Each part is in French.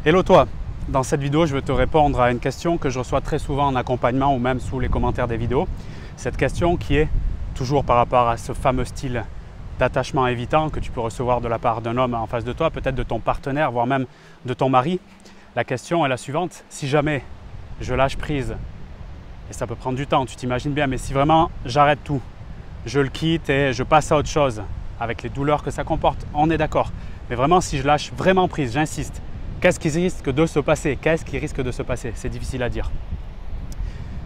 Hello toi, dans cette vidéo je vais te répondre à une question que je reçois très souvent en accompagnement ou même sous les commentaires des vidéos. Cette question qui est toujours par rapport à ce fameux style d'attachement évitant que tu peux recevoir de la part d'un homme en face de toi, peut-être de ton partenaire, voire même de ton mari. La question est la suivante: si jamais je lâche prise, et ça peut prendre du temps, tu t'imagines bien, mais si vraiment j'arrête tout, je le quitte et je passe à autre chose, avec les douleurs que ça comporte, on est d'accord. Mais vraiment, si je lâche vraiment prise, j'insiste, qu'est-ce qui risque de se passer? Qu'est-ce qui risque de se passer? C'est difficile à dire.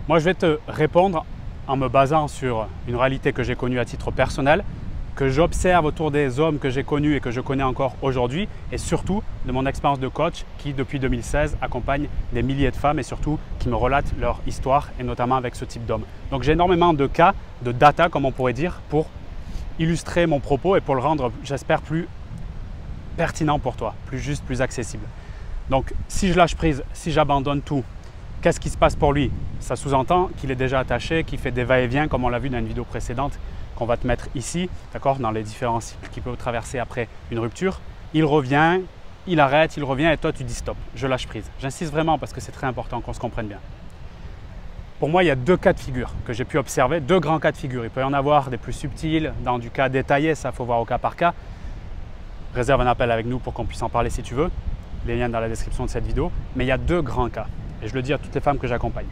Moi, je vais te répondre en me basant sur une réalité que j'ai connue à titre personnel, que j'observe autour des hommes que j'ai connus et que je connais encore aujourd'hui, et surtout de mon expérience de coach qui, depuis 2016, accompagne des milliers de femmes et surtout qui me relatent leur histoire, et notamment avec ce type d'homme. Donc j'ai énormément de cas, de data comme on pourrait dire, pour illustrer mon propos et pour le rendre, j'espère, plus pertinent pour toi, plus juste, plus accessible. Donc si je lâche prise, si j'abandonne tout, qu'est-ce qui se passe pour lui? Ça sous-entend qu'il est déjà attaché, qu'il fait des va-et-vient comme on l'a vu dans une vidéo précédente qu'on va te mettre ici, d'accord, dans les différents cycles qu'il peut traverser après une rupture. Il revient, il arrête, il revient et toi tu dis stop, je lâche prise. J'insiste vraiment parce que c'est très important qu'on se comprenne bien. Pour moi, il y a deux cas de figure que j'ai pu observer, deux grands cas de figure. Il peut y en avoir des plus subtils, dans du cas détaillé, ça il faut voir au cas par cas. Réserve un appel avec nous pour qu'on puisse en parler si tu veux. Les liens dans la description de cette vidéo. Mais il y a deux grands cas et je le dis à toutes les femmes que j'accompagne.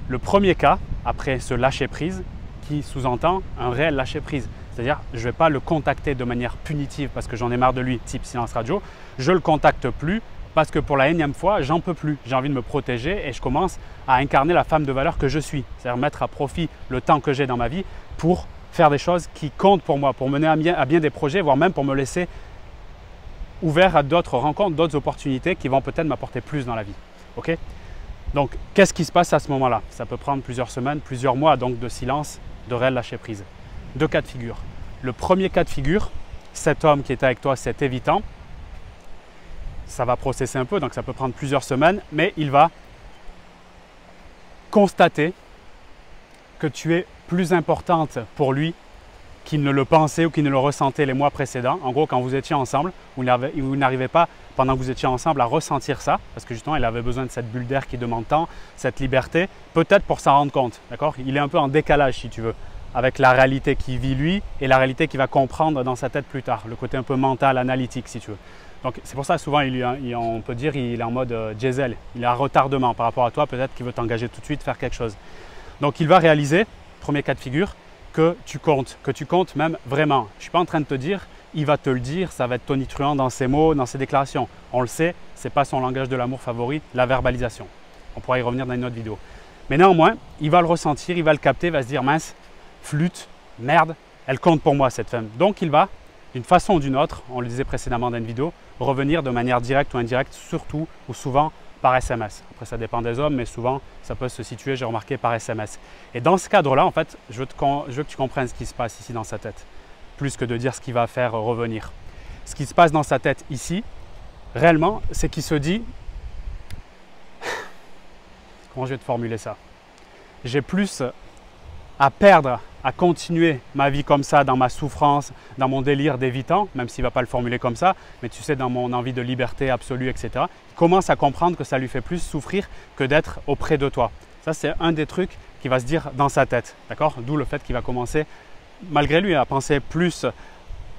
Le premier cas, après ce lâcher prise, qui sous-entend un réel lâcher prise. C'est-à-dire, je ne vais pas le contacter de manière punitive parce que j'en ai marre de lui, type silence radio. Je ne le contacte plus parce que pour la énième fois, j'en peux plus. J'ai envie de me protéger et je commence à incarner la femme de valeur que je suis. C'est-à-dire mettre à profit le temps que j'ai dans ma vie pour faire des choses qui comptent pour moi, pour mener à bien des projets, voire même pour me laisser ouvert à d'autres rencontres, d'autres opportunités qui vont peut-être m'apporter plus dans la vie. Ok? Donc, qu'est-ce qui se passe à ce moment-là? Ça peut prendre plusieurs semaines, plusieurs mois donc de silence, de réel lâcher prise. Deux cas de figure. Le premier cas de figure, cet homme qui est avec toi, cet évitant, ça va processer un peu, donc ça peut prendre plusieurs semaines, mais il va constater que tu es plus importante pour lui qu'il ne le pensait ou qu'il ne le ressentait les mois précédents. En gros, quand vous étiez ensemble, vous n'arrivez pas, pendant que vous étiez ensemble, à ressentir ça, parce que justement, il avait besoin de cette bulle d'air qui demande tant, cette liberté, peut-être pour s'en rendre compte, d'accord? Il est un peu en décalage, si tu veux, avec la réalité qu'il vit lui et la réalité qu'il va comprendre dans sa tête plus tard, le côté un peu mental, analytique, si tu veux. Donc, c'est pour ça, souvent, on peut dire qu'il est en mode diesel, il est en retardement par rapport à toi, peut-être qu'il veut t'engager tout de suite, faire quelque chose. Donc, il va réaliser, premier cas de figure, que tu comptes même vraiment. Je ne suis pas en train de te dire, il va te le dire, ça va être tonitruant dans ses mots, dans ses déclarations. On le sait, ce n'est pas son langage de l'amour favori, la verbalisation. On pourra y revenir dans une autre vidéo. Mais néanmoins, il va le ressentir, il va le capter, il va se dire, mince, flûte, merde, elle compte pour moi cette femme. Donc il va, d'une façon ou d'une autre, on le disait précédemment dans une vidéo, revenir de manière directe ou indirecte, surtout ou souvent par SMS. Après, ça dépend des hommes, mais souvent, ça peut se situer, j'ai remarqué, par SMS. Et dans ce cadre-là, en fait, je veux que tu comprennes ce qui se passe ici dans sa tête, plus que de dire ce qu'il va faire revenir. Ce qui se passe dans sa tête ici, réellement, c'est qu'il se dit, comment je vais te formuler ça? J'ai plus à perdre, à continuer ma vie comme ça, dans ma souffrance, dans mon délire d'évitant, même s'il ne va pas le formuler comme ça, mais tu sais, dans mon envie de liberté absolue, etc. Il commence à comprendre que ça lui fait plus souffrir que d'être auprès de toi. Ça, c'est un des trucs qui va se dire dans sa tête, d'accord? D'où le fait qu'il va commencer, malgré lui, à penser plus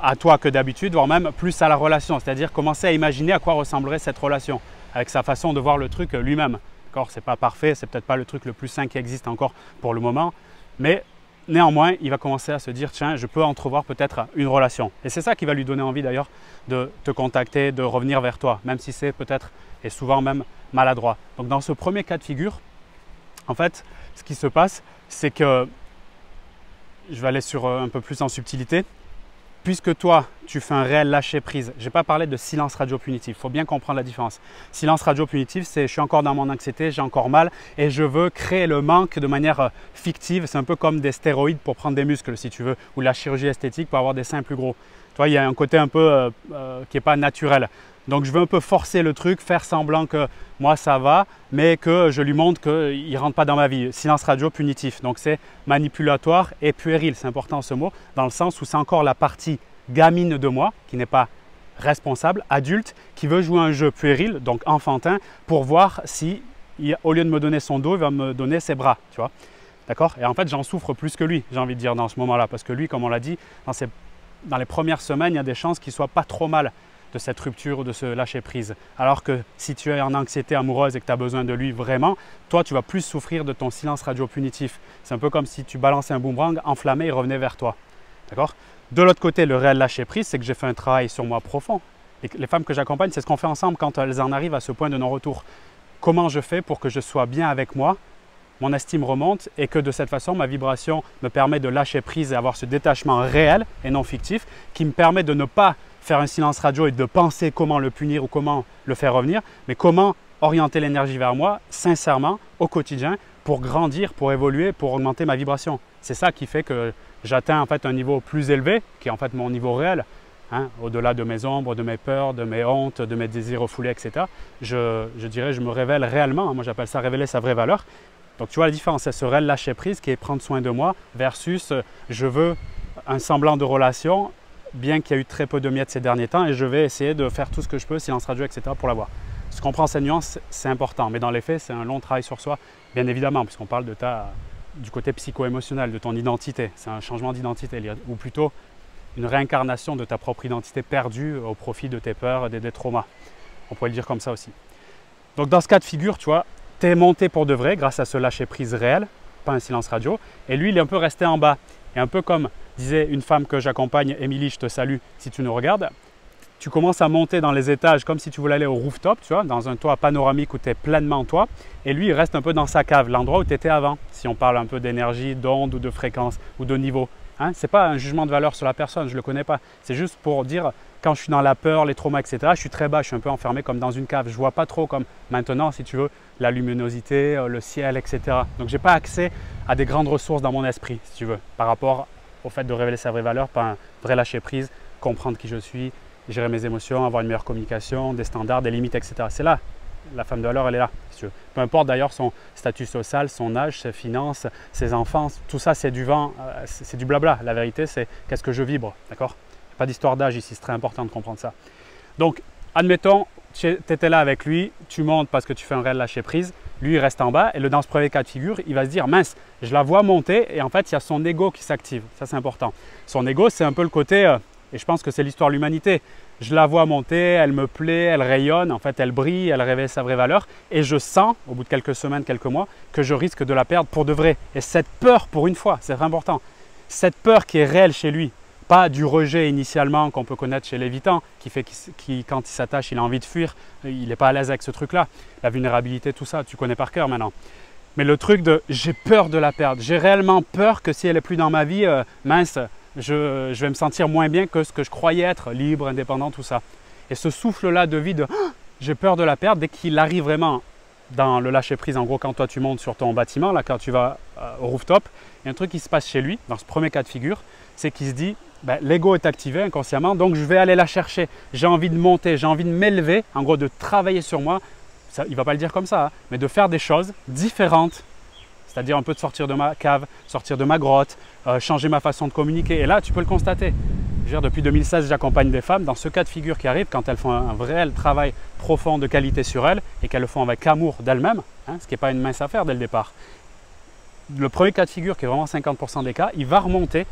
à toi que d'habitude, voire même plus à la relation, c'est-à-dire commencer à imaginer à quoi ressemblerait cette relation, avec sa façon de voir le truc lui-même. D'accord? C'est pas parfait, c'est peut-être pas le truc le plus sain qui existe encore pour le moment, mais néanmoins, il va commencer à se dire, tiens, je peux entrevoir peut-être une relation. Et c'est ça qui va lui donner envie d'ailleurs de te contacter, de revenir vers toi, même si c'est peut-être et souvent même maladroit. Donc dans ce premier cas de figure, en fait, ce qui se passe, c'est que, je vais aller sur un peu plus en subtilité, puisque toi, tu fais un réel lâcher prise. Je n'ai pas parlé de silence radio punitif. Il faut bien comprendre la différence. Silence radio punitif, c'est je suis encore dans mon anxiété, j'ai encore mal et je veux créer le manque de manière fictive. C'est un peu comme des stéroïdes pour prendre des muscles, si tu veux, ou la chirurgie esthétique pour avoir des seins plus gros. Tu vois, il y a un côté un peu qui n'est pas naturel. Donc, je veux un peu forcer le truc, faire semblant que moi, ça va, mais que je lui montre qu'il ne rentre pas dans ma vie. Silence radio punitif. Donc, c'est manipulatoire et puéril. C'est important ce mot, dans le sens où c'est encore la partie gamine de moi, qui n'est pas responsable, adulte, qui veut jouer un jeu puéril, donc enfantin, pour voir si, au lieu de me donner son dos, il va me donner ses bras, tu vois. D'accord? Et en fait, j'en souffre plus que lui, j'ai envie de dire, dans ce moment-là, parce que lui, comme on l'a dit, dans les premières semaines, il y a des chances qu'il ne soit pas trop mal de cette rupture ou de ce lâcher prise. Alors que si tu es en anxiété amoureuse et que tu as besoin de lui vraiment, toi, tu vas plus souffrir de ton silence radio punitif. C'est un peu comme si tu balançais un boomerang enflammé et revenait vers toi. D'accord? De l'autre côté, le réel lâcher prise, c'est que j'ai fait un travail sur moi profond. Et les femmes que j'accompagne, c'est ce qu'on fait ensemble quand elles en arrivent à ce point de non-retour. Comment je fais pour que je sois bien avec moi, mon estime remonte et que de cette façon, ma vibration me permet de lâcher prise et avoir ce détachement réel et non fictif qui me permet de ne pas faire un silence radio et de penser comment le punir ou comment le faire revenir, mais comment orienter l'énergie vers moi, sincèrement, au quotidien, pour grandir, pour évoluer, pour augmenter ma vibration. C'est ça qui fait que j'atteins en fait un niveau plus élevé, qui est en fait mon niveau réel, hein, au-delà de mes ombres, de mes peurs, de mes hontes, de mes désirs refoulés, etc. Je dirais, je me révèle réellement, hein, moi j'appelle ça révéler sa vraie valeur. Donc tu vois la différence, c'est ce réel lâcher prise qui est prendre soin de moi versus je veux un semblant de relation, bien qu'il y a eu très peu de miettes ces derniers temps, et je vais essayer de faire tout ce que je peux, silence radio, etc. pour l'avoir. Je comprends cette nuance, c'est important, mais dans les faits, c'est un long travail sur soi, bien évidemment, puisqu'on parle du côté psycho-émotionnel, de ton identité. C'est un changement d'identité, ou plutôt une réincarnation de ta propre identité perdue au profit de tes peurs et des traumas. On pourrait le dire comme ça aussi. Donc dans ce cas de figure, tu vois, tu es monté pour de vrai grâce à ce lâcher prise réel, pas un silence radio, et lui, il est un peu resté en bas. Et un peu comme disait une femme que j'accompagne, Émilie, je te salue si tu nous regardes, tu commences à monter dans les étages comme si tu voulais aller au rooftop, tu vois, dans un toit panoramique où tu es pleinement toi, et lui, il reste un peu dans sa cave, l'endroit où tu étais avant, si on parle un peu d'énergie, d'onde ou de fréquence ou de niveau. Hein, ce n'est pas un jugement de valeur sur la personne, je ne le connais pas. C'est juste pour dire, quand je suis dans la peur, les traumas, etc., je suis très bas, je suis un peu enfermé comme dans une cave. Je ne vois pas trop comme maintenant, si tu veux, la luminosité, le ciel, etc. Donc, je n'ai pas accès à des grandes ressources dans mon esprit, si tu veux, par rapport au fait de révéler sa vraie valeur, pas un vrai lâcher prise, comprendre qui je suis, gérer mes émotions, avoir une meilleure communication, des standards, des limites, etc. C'est là, la femme de valeur, elle est là, si tu veux. Peu importe d'ailleurs son statut social, son âge, ses finances, ses enfants, tout ça c'est du vent, c'est du blabla. La vérité c'est qu'est-ce que je vibre, d'accord? Pas d'histoire d'âge ici, c'est très important de comprendre ça. Donc, admettons, tu étais là avec lui, tu montes parce que tu fais un réel lâcher prise, lui il reste en bas et dans ce premier cas de figure, il va se dire mince, je la vois monter et en fait il y a son ego qui s'active, ça c'est important. Son ego c'est un peu le côté, et je pense que c'est l'histoire de l'humanité, je la vois monter, elle me plaît, elle rayonne, en fait elle brille, elle révèle sa vraie valeur et je sens au bout de quelques semaines, quelques mois que je risque de la perdre pour de vrai. Et cette peur pour une fois, c'est très important, cette peur qui est réelle chez lui, pas du rejet initialement qu'on peut connaître chez l'évitant, qui fait qu'il quand il s'attache, il a envie de fuir, il n'est pas à l'aise avec ce truc-là. La vulnérabilité, tout ça, tu connais par cœur maintenant. Mais le truc de j'ai peur de la perdre, j'ai réellement peur que si elle n'est plus dans ma vie, mince, je vais me sentir moins bien que ce que je croyais être, libre, indépendant, tout ça. Et ce souffle-là de vie de j'ai peur de la perdre, dès qu'il arrive vraiment dans le lâcher-prise, en gros quand toi tu montes sur ton bâtiment, là quand tu vas au rooftop, il y a un truc qui se passe chez lui, dans ce premier cas de figure, c'est qu'il se dit ben, l'ego est activé inconsciemment, donc je vais aller la chercher. J'ai envie de monter, j'ai envie de m'élever, en gros de travailler sur moi. Ça, il ne va pas le dire comme ça, hein, mais de faire des choses différentes. C'est-à-dire un peu de sortir de ma cave, sortir de ma grotte, changer ma façon de communiquer. Et là, tu peux le constater. Je veux dire, depuis 2016, j'accompagne des femmes dans ce cas de figure qui arrive quand elles font un vrai travail profond de qualité sur elles et qu'elles le font avec amour d'elles-mêmes, hein, ce qui n'est pas une mince affaire dès le départ. Le premier cas de figure, qui est vraiment 50% des cas, il va remonter.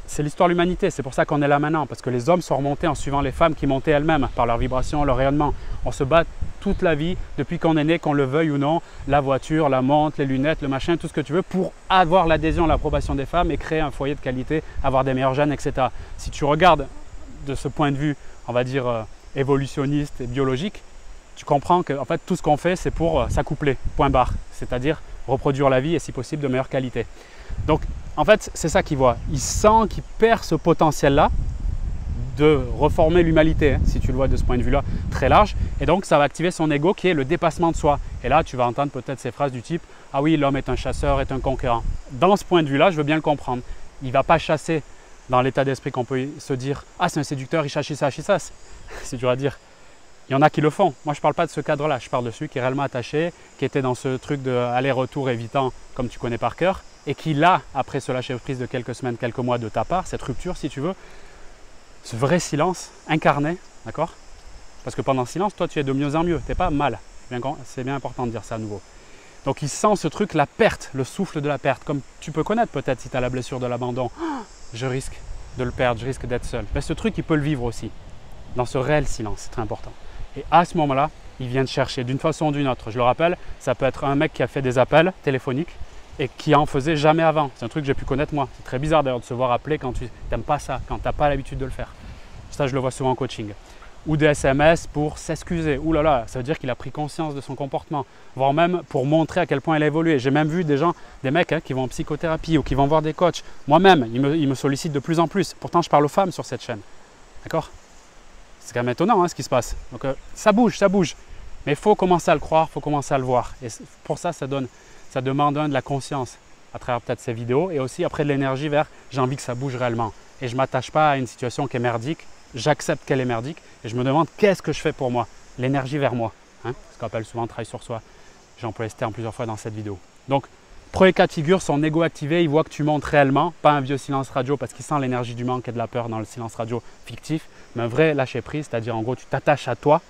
C'est l'histoire de l'humanité, c'est pour ça qu'on est là maintenant, parce que les hommes sont remontés en suivant les femmes qui montaient elles-mêmes par leur vibration, leur rayonnement. On se bat toute la vie, depuis qu'on est né, qu'on le veuille ou non, la voiture, la montre, les lunettes, le machin, tout ce que tu veux, pour avoir l'adhésion, l'approbation des femmes et créer un foyer de qualité, avoir des meilleurs gènes, etc. Si tu regardes de ce point de vue, on va dire évolutionniste et biologique, tu comprends que en fait, tout ce qu'on fait, c'est pour s'accoupler, point barre, c'est-à-dire reproduire la vie et si possible de meilleure qualité. Donc, en fait, c'est ça qu'il voit. Il sent qu'il perd ce potentiel-là de reformer l'humanité, hein, si tu le vois de ce point de vue-là, très large. Et donc, ça va activer son ego qui est le dépassement de soi. Et là, tu vas entendre peut-être ces phrases du type « Ah oui, l'homme est un chasseur, est un conquérant ». Dans ce point de vue-là, je veux bien le comprendre. Il ne va pas chasser dans l'état d'esprit qu'on peut se dire « Ah, c'est un séducteur, il chasse ça, c'est dur à dire. Il y en a qui le font. Moi, je ne parle pas de ce cadre-là. Je parle de celui qui est réellement attaché, qui était dans ce truc de aller-retour évitant, comme tu connais par cœur, et qui là, après ce lâcher prise de quelques semaines, quelques mois de ta part, cette rupture si tu veux, ce vrai silence incarné, d'accord? Parce que pendant le silence, toi, tu es de mieux en mieux, tu n'es pas mal. C'est bien important de dire ça à nouveau. Donc, il sent ce truc, la perte, le souffle de la perte, comme tu peux connaître peut-être si tu as la blessure de l'abandon. Je risque de le perdre, je risque d'être seul. Mais ce truc, il peut le vivre aussi, dans ce réel silence, c'est très important. Et à ce moment-là, il vient te chercher d'une façon ou d'une autre. Je le rappelle, ça peut être un mec qui a fait des appels téléphoniques et qui en faisait jamais avant. C'est un truc que j'ai pu connaître moi. C'est très bizarre d'ailleurs de se voir appeler quand tu n'aimes pas ça, quand tu n'as pas l'habitude de le faire. Ça, je le vois souvent en coaching. Ou des SMS pour s'excuser. Ouh là là, ça veut dire qu'il a pris conscience de son comportement, voire même pour montrer à quel point il a évolué. J'ai même vu des gens, des mecs qui vont en psychothérapie ou qui vont voir des coachs. Moi-même, ils me sollicitent de plus en plus. Pourtant, je parle aux femmes sur cette chaîne. D'accord? C'est quand même étonnant ce qui se passe. Donc ça bouge. Mais il faut commencer à le croire, il faut commencer à le voir. Et pour ça, ça demande de la conscience à travers peut-être ces vidéos et aussi après de l'énergie vers j'ai envie que ça bouge réellement. Et je ne m'attache pas à une situation qui est merdique. J'accepte qu'elle est merdique et je me demande qu'est-ce que je fais pour moi, l'énergie vers moi. Ce qu'on appelle souvent travail sur soi. J'ai employé ce terme plusieurs fois dans cette vidéo. Donc, premier cas de figure, son ego activé, il voit que tu montes réellement, pas un vieux silence radio parce qu'il sent l'énergie du manque et de la peur dans le silence radio fictif, mais un vrai lâcher prise, c'est-à-dire en gros tu t'attaches à toi,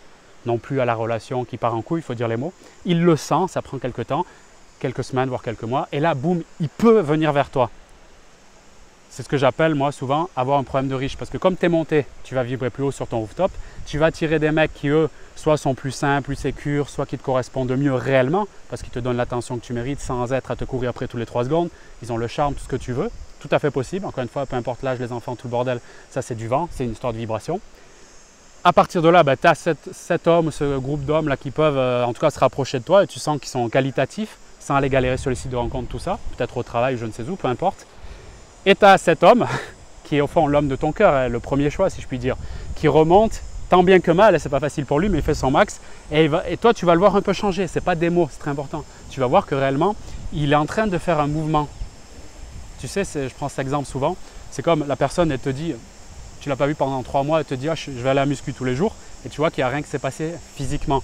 non plus à la relation qui part en couille, il faut dire les mots. Il le sent, ça prend quelques temps, quelques semaines, voire quelques mois, et là, boum, il peut venir vers toi. C'est ce que j'appelle, moi, souvent, avoir un problème de riche. Parce que comme tu es monté, tu vas vibrer plus haut sur ton rooftop. Tu vas attirer des mecs qui, eux, soit sont plus sains, plus sécures, soit qui te correspondent mieux réellement, parce qu'ils te donnent l'attention que tu mérites sans être à te courir après tous les 3 secondes. Ils ont le charme, tout ce que tu veux. Tout à fait possible. Encore une fois, peu importe l'âge, les enfants, tout le bordel, ça c'est du vent, c'est une histoire de vibration. À partir de là, tu as cet homme, ce groupe d'hommes là qui peuvent en tout cas se rapprocher de toi et tu sens qu'ils sont qualitatifs, sans aller galérer sur les sites de rencontres, tout ça, peut-être au travail, je ne sais où, peu importe. Et tu as cet homme, qui est au fond l'homme de ton cœur, le premier choix si je puis dire, qui remonte tant bien que mal, et c'est pas facile pour lui, mais il fait son max, et toi tu vas le voir un peu changer, c'est pas des mots, c'est très important. Tu vas voir que réellement, il est en train de faire un mouvement. Tu sais, je prends cet exemple souvent, c'est comme la personne, elle te dit, tu l'as pas vu pendant 3 mois, elle te dit je vais aller à la muscu tous les jours, et tu vois qu'il n'y a rien qui s'est passé physiquement.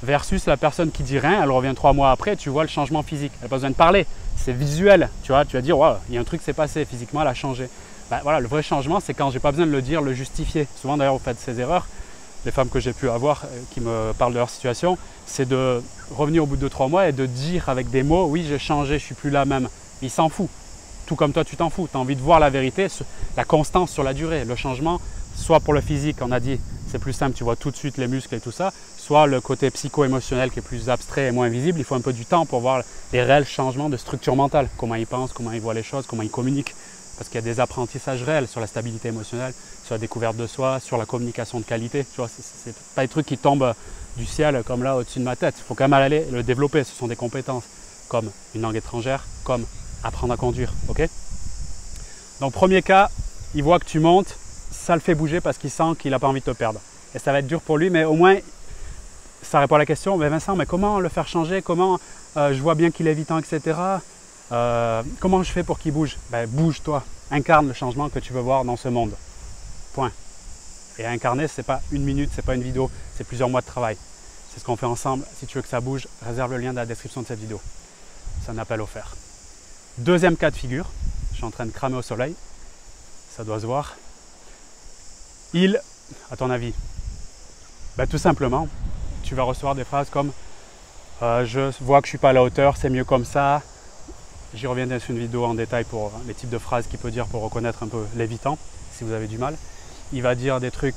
Versus la personne qui dit rien, elle revient 3 mois après, tu vois le changement physique. Elle n'a pas besoin de parler, c'est visuel. Tu vas dire, wow, il y a un truc qui s'est passé, physiquement elle a changé. Ben, voilà, le vrai changement, c'est quand j'ai pas besoin de le dire, le justifier. Souvent d'ailleurs, vous faites ces erreurs. Les femmes que j'ai pu avoir qui me parlent de leur situation, c'est de revenir au bout de 3 mois et de dire avec des mots, oui, j'ai changé, je suis plus là même. Il s'en fout. Tout comme toi, tu t'en fous. Tu as envie de voir la vérité, la constance sur la durée. Le changement, soit pour le physique, on a dit, c'est plus simple, tu vois tout de suite les muscles et tout ça, soit le côté psycho-émotionnel qui est plus abstrait et moins visible, il faut un peu du temps pour voir les réels changements de structure mentale, comment ils pensent, comment ils voient les choses, comment ils communiquent, parce qu'il y a des apprentissages réels sur la stabilité émotionnelle, sur la découverte de soi, sur la communication de qualité, tu vois, c'est pas des trucs qui tombent du ciel comme là au-dessus de ma tête, il faut quand même aller le développer, ce sont des compétences comme une langue étrangère, comme apprendre à conduire, ok? Donc premier cas, il voit que tu montes, ça le fait bouger parce qu'il sent qu'il n'a pas envie de te perdre. Et ça va être dur pour lui, mais au moins, ça répond à la question, mais Vincent, mais comment le faire changer? Comment je vois bien qu'il est évitant, etc. Comment je fais pour qu'il bouge? Ben, bouge-toi, incarne le changement que tu veux voir dans ce monde. Point. Et incarner, ce n'est pas 1 minute, ce n'est pas une vidéo, c'est plusieurs mois de travail. C'est ce qu'on fait ensemble. Si tu veux que ça bouge, réserve le lien dans la description de cette vidéo. C'est un appel offert. Deuxième cas de figure, je suis en train de cramer au soleil, ça doit se voir. À ton avis, ben, tout simplement, tu vas recevoir des phrases comme je vois que je ne suis pas à la hauteur, c'est mieux comme ça. J'y reviendrai sur une vidéo en détail pour les types de phrases qu'il peut dire pour reconnaître un peu l'évitant, si vous avez du mal. Il va dire des trucs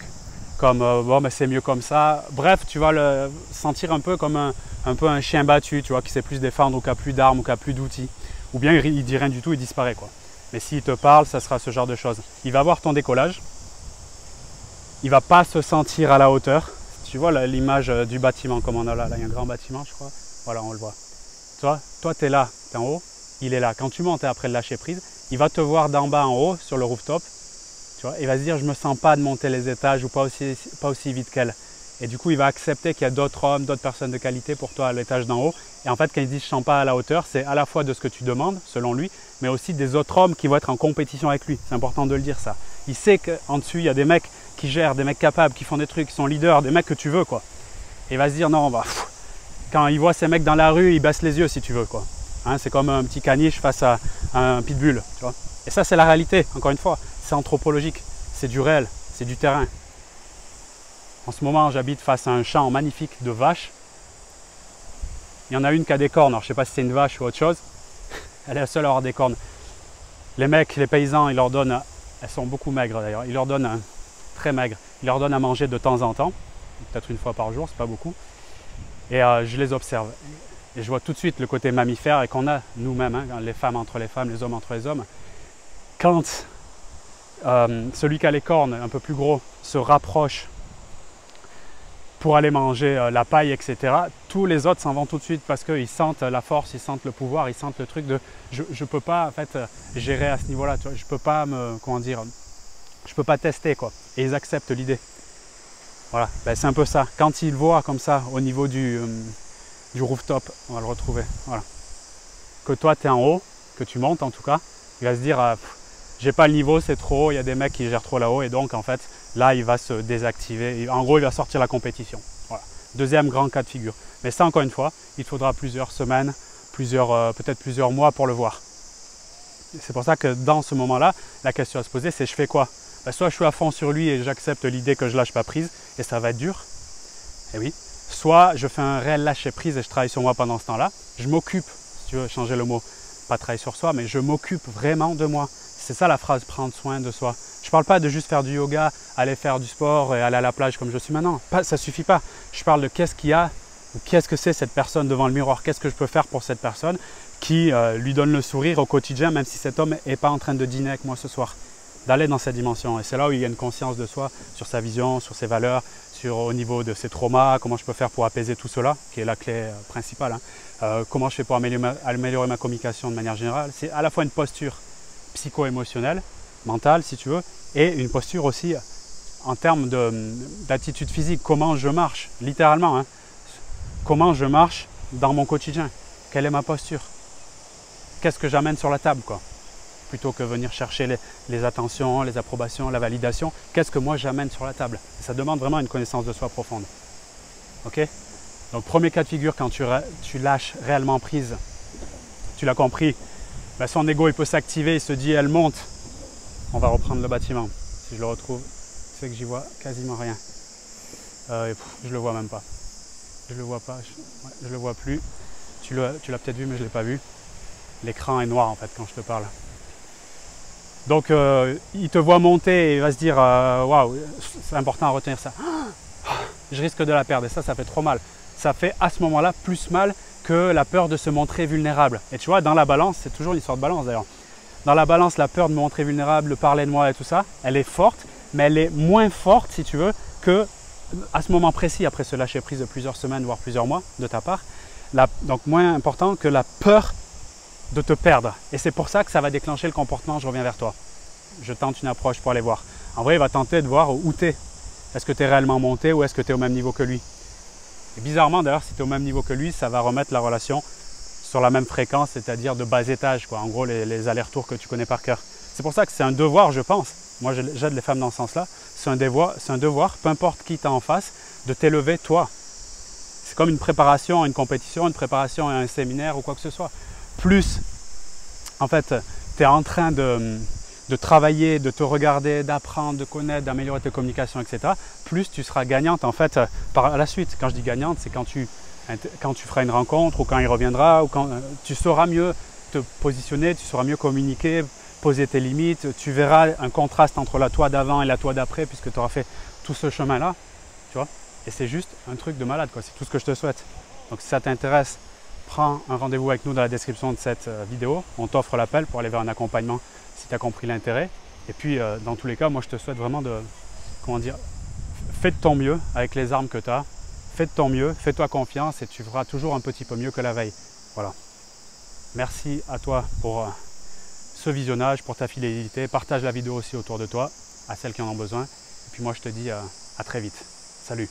comme bon, mais c'est mieux comme ça. Bref, tu vas le sentir un peu comme un chien battu, tu vois, qui sait plus se défendre ou qui a plus d'armes ou qui a plus d'outils. Ou bien il dit rien du tout, il disparaît, quoi. Mais s'il te parle, ça sera ce genre de choses. Il va voir ton décollage. Il ne va pas se sentir à la hauteur. Tu vois l'image du bâtiment comme on a là. Là, il y a un grand bâtiment, je crois. Voilà, on le voit. Toi tu es là, tu es en haut. Il est là. Quand tu montes et après le lâcher prise, il va te voir d'en bas en haut sur le rooftop. Tu vois, il va se dire, je ne me sens pas de monter les étages ou pas aussi vite qu'elle. Et du coup, il va accepter qu'il y a d'autres hommes, d'autres personnes de qualité pour toi à l'étage d'en haut. Et en fait, quand il dit je ne sens pas à la hauteur, c'est à la fois de ce que tu demandes, selon lui, mais aussi des autres hommes qui vont être en compétition avec lui. C'est important de le dire, ça. Il sait qu'en dessus, il y a des mecs qui gèrent, des mecs capables, qui font des trucs, qui sont leaders, des mecs que tu veux, quoi. Et il va se dire, non, bah, quand il voit ces mecs dans la rue, il baisse les yeux, si tu veux, quoi. Hein, c'est comme un petit caniche face à un pitbull, tu vois. Et ça, c'est la réalité, encore une fois. C'est anthropologique, c'est du réel. c'est du terrain. En ce moment, j'habite face à un champ magnifique de vaches. Il y en a une qui a des cornes, alors je ne sais pas si c'est une vache ou autre chose. Elle est la seule à avoir des cornes. Les mecs, les paysans, ils leur donnent, elles sont beaucoup maigres d'ailleurs, ils leur donnent, très maigres, ils leur donnent à manger de temps en temps, peut-être une fois par jour, c'est pas beaucoup. Et je les observe. Et je vois tout de suite le côté mammifère et qu'on a nous-mêmes, hein, les femmes entre les femmes, les hommes entre les hommes. Quand celui qui a les cornes, un peu plus gros, se rapproche pour aller manger la paille, etc., tous les autres s'en vont tout de suite parce qu'ils sentent la force, ils sentent le pouvoir, ils sentent le truc de je ne peux pas en fait gérer à ce niveau-là, je ne peux pas me, comment dire, je peux pas tester quoi. Et ils acceptent l'idée. Voilà, ben, c'est un peu ça. Quand ils voient comme ça au niveau du rooftop, on va le retrouver, voilà. Que toi tu es en haut, que tu montes en tout cas, il va se dire j'ai pas le niveau, c'est trop haut, il y a des mecs qui gèrent trop là-haut et donc en fait là il va se désactiver. En gros il va sortir la compétition. Voilà. Deuxième grand cas de figure. Mais ça encore une fois, il faudra plusieurs semaines, peut-être plusieurs mois pour le voir. C'est pour ça que dans ce moment-là, la question à se poser c'est je fais quoi? Ben, soit je suis à fond sur lui et j'accepte l'idée que je lâche pas prise et ça va être dur. Et oui. Soit je fais un réel lâcher prise et je travaille sur moi pendant ce temps-là. Je m'occupe, si tu veux changer le mot, pas travailler sur soi, mais je m'occupe vraiment de moi. C'est ça la phrase, prendre soin de soi. Je ne parle pas de juste faire du yoga, aller faire du sport et aller à la plage comme je suis maintenant. Ça ne suffit pas. Je parle de qu'est-ce qu'il y a, qu'est-ce que c'est cette personne devant le miroir, qu'est-ce que je peux faire pour cette personne qui lui donne le sourire au quotidien, même si cet homme n'est pas en train de dîner avec moi ce soir. D'aller dans cette dimension. Et c'est là où il y a une conscience de soi, sur sa vision, sur ses valeurs, au niveau de ses traumas, comment je peux faire pour apaiser tout cela, qui est la clé principale. Hein. Comment je fais pour améliorer ma communication de manière générale. C'est à la fois une posture psycho-émotionnelle, mentale si tu veux, et une posture aussi en termes d'attitude physique. Comment je marche, littéralement. Hein. Comment je marche dans mon quotidien. Quelle est ma posture? Qu'est-ce que j'amène sur la table quoi? Plutôt que venir chercher les attentions, les approbations, la validation, qu'est-ce que moi j'amène sur la table? Ça demande vraiment une connaissance de soi profonde. Ok? Donc premier cas de figure, quand tu lâches réellement prise, tu l'as compris, ben son ego il peut s'activer, il se dit elle monte. On va reprendre le bâtiment. Si je le retrouve, c'est que j'y vois quasiment rien. Je le vois même pas. Je le vois pas, je le vois plus. Tu l'as peut-être vu mais je ne l'ai pas vu. L'écran est noir en fait quand je te parle. Donc, il te voit monter et il va se dire waouh, c'est important à retenir ça. Je risque de la perdre et ça fait trop mal. Ça fait à ce moment-là plus mal que la peur de se montrer vulnérable. Et tu vois, dans la balance, c'est toujours une histoire de balance d'ailleurs. Dans la balance, la peur de me montrer vulnérable, de parler de moi et tout ça, elle est forte, mais elle est moins forte, si tu veux, que à ce moment précis, après ce lâcher prise de plusieurs semaines, voire plusieurs mois de ta part. Donc, moins important que la peur de te perdre. Et c'est pour ça que ça va déclencher le comportement, je reviens vers toi. Je tente une approche pour aller voir. En vrai, il va tenter de voir où tu es. Est-ce que tu es réellement monté ou est-ce que tu es au même niveau que lui? Et bizarrement, d'ailleurs, si tu es au même niveau que lui, ça va remettre la relation sur la même fréquence, c'est-à-dire de bas étage, quoi. En gros, les allers-retours que tu connais par cœur. C'est pour ça que c'est un devoir, je pense. Moi, j'aide les femmes dans ce sens-là. C'est un devoir, peu importe qui t'as en face, de t'élever toi. C'est comme une préparation à une compétition, une préparation à un séminaire ou quoi que ce soit. Plus, en fait, tu es en train de travailler, de te regarder, d'apprendre, de connaître, d'améliorer tes communications, etc., plus tu seras gagnante en fait par la suite. Quand je dis gagnante, c'est quand tu feras une rencontre ou quand il reviendra, ou quand tu sauras mieux te positionner, tu sauras mieux communiquer, poser tes limites, tu verras un contraste entre la toi d'avant et la toi d'après puisque tu auras fait tout ce chemin-là, tu vois. Et c'est juste un truc de malade, quoi. C'est tout ce que je te souhaite. Donc si ça t'intéresse, prends un rendez-vous avec nous dans la description de cette vidéo. On t'offre l'appel pour aller vers un accompagnement si tu as compris l'intérêt. Et puis, dans tous les cas, moi, je te souhaite vraiment fais de ton mieux avec les armes que tu as. Fais de ton mieux, fais-toi confiance et tu feras toujours un petit peu mieux que la veille. Voilà. Merci à toi pour ce visionnage, pour ta fidélité. Partage la vidéo aussi autour de toi, à celles qui en ont besoin. Et puis moi, je te dis à très vite. Salut!